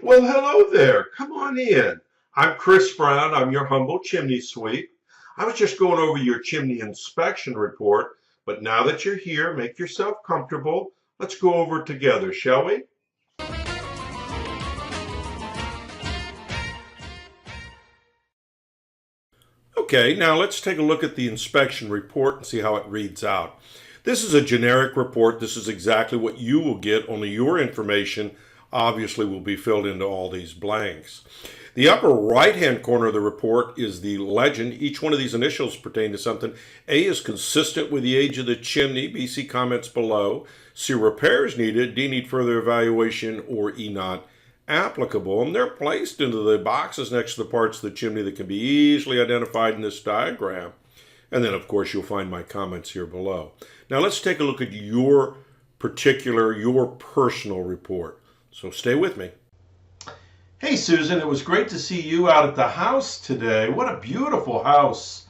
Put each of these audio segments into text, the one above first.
Well, hello there. Come on in. I'm Chris Brown. I'm your humble chimney sweep. I was just going over your chimney inspection report, but now that you're here, make yourself comfortable. Let's go over it together, shall we? Okay, now let's take a look at the inspection report and see how it reads out. This is a generic report. This is exactly what you will get, only your information obviously will be filled into all these blanks. The upper right-hand corner of the report is the legend. Each one of these initials pertain to something. A is consistent with the age of the chimney. B, see comments below. C, repairs needed. D, need further evaluation. Or E, not applicable. And they're placed into the boxes next to the parts of the chimney that can be easily identified in this diagram. And then, of course, you'll find my comments here below. Now, let's take a look at your personal report. So stay with me. Hey, Susan, it was great to see you out at the house today. What a beautiful house.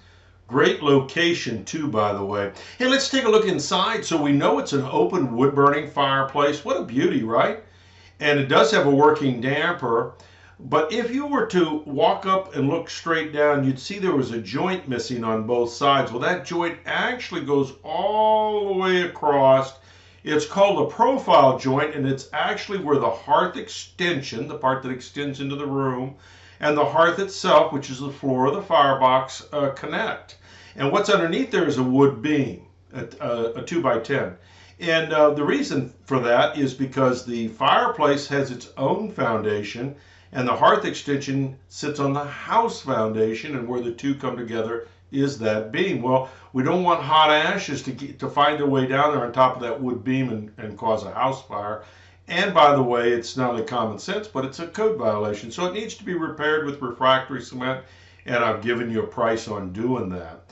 Great location, too, by the way. Hey, let's take a look inside so we know it's an open wood-burning fireplace. What a beauty, right? And it does have a working damper. But if you were to walk up and look straight down, you'd see there was a joint missing on both sides. Well, that joint actually goes all the way across. It's called a profile joint, and it's actually where the hearth extension, the part that extends into the room, and the hearth itself, which is the floor of the firebox, connect. And what's underneath there is a wood beam, a 2x10. And the reason for that is because the fireplace has its own foundation, and the hearth extension sits on the house foundation, and where the two come together is that beam. Well, we don't want hot ashes to find their way down there on top of that wood beam and cause a house fire. And by the way, it's not only common sense, but it's a code violation. So it needs to be repaired with refractory cement, and I've given you a price on doing that.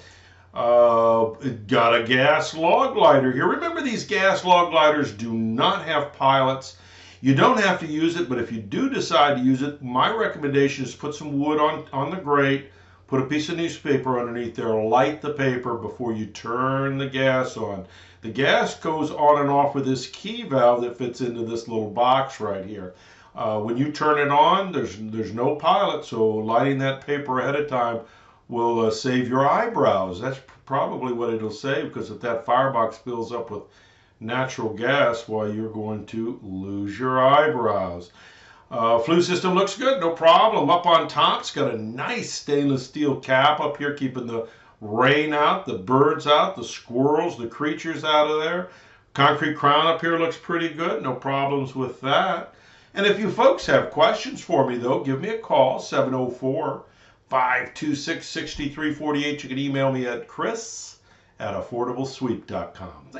Got a gas log lighter here. Remember, these gas log lighters do not have pilots. You don't have to use it, but if you do decide to use it, my recommendation is put some wood on the grate, put a piece of newspaper underneath there, light the paper before you turn the gas on. The gas goes on and off with this key valve that fits into this little box right here. When you turn it on, there's no pilot, so lighting that paper ahead of time will save your eyebrows. That's probably what it'll save, because if that firebox fills up with natural gas, why, you're going to lose your eyebrows. Flue system looks good, no problem. Up on top, it's got a nice stainless steel cap up here, keeping the rain out, the birds out, the squirrels, the creatures out of there. Concrete crown up here looks pretty good, no problems with that. And if you folks have questions for me, though, give me a call, 704-526-6348. You can email me at chris@affordablesweep.com.